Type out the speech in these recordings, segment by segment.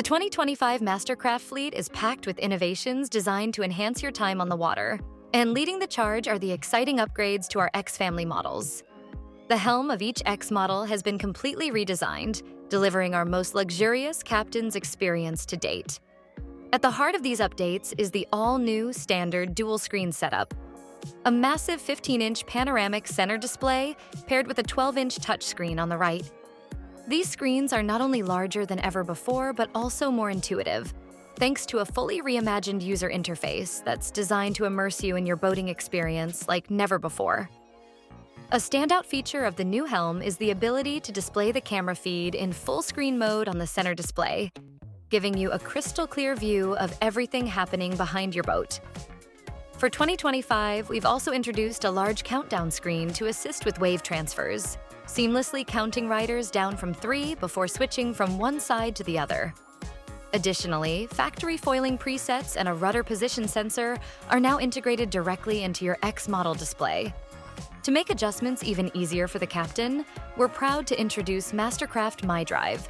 The 2025 MasterCraft fleet is packed with innovations designed to enhance your time on the water, and leading the charge are the exciting upgrades to our X family models. The helm of each X model has been completely redesigned, delivering our most luxurious captain's experience to date. At the heart of these updates is the all-new standard dual-screen setup, a massive 15-inch panoramic center display paired with a 12-inch touchscreen on the right. These screens are not only larger than ever before, but also more intuitive, thanks to a fully reimagined user interface that's designed to immerse you in your boating experience like never before. A standout feature of the new helm is the ability to display the camera feed in full-screen mode on the center display, giving you a crystal-clear view of everything happening behind your boat. For 2025, we've also introduced a large countdown screen to assist with wave transfers, seamlessly counting riders down from 3 before switching from one side to the other. Additionally, factory foiling presets and a rudder position sensor are now integrated directly into your X model display. To make adjustments even easier for the captain, we're proud to introduce MasterCraft MyDrive,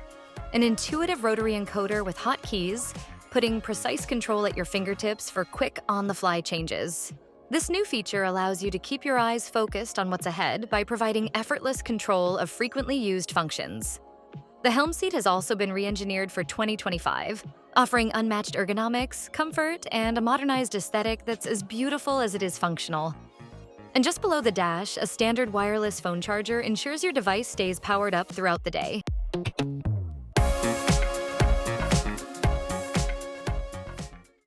an intuitive rotary encoder with hotkeys, putting precise control at your fingertips for quick on-the-fly changes. This new feature allows you to keep your eyes focused on what's ahead by providing effortless control of frequently used functions. The Helm Seat has also been re-engineered for 2025, offering unmatched ergonomics, comfort, and a modernized aesthetic that's as beautiful as it is functional. And just below the dash, a standard wireless phone charger ensures your device stays powered up throughout the day.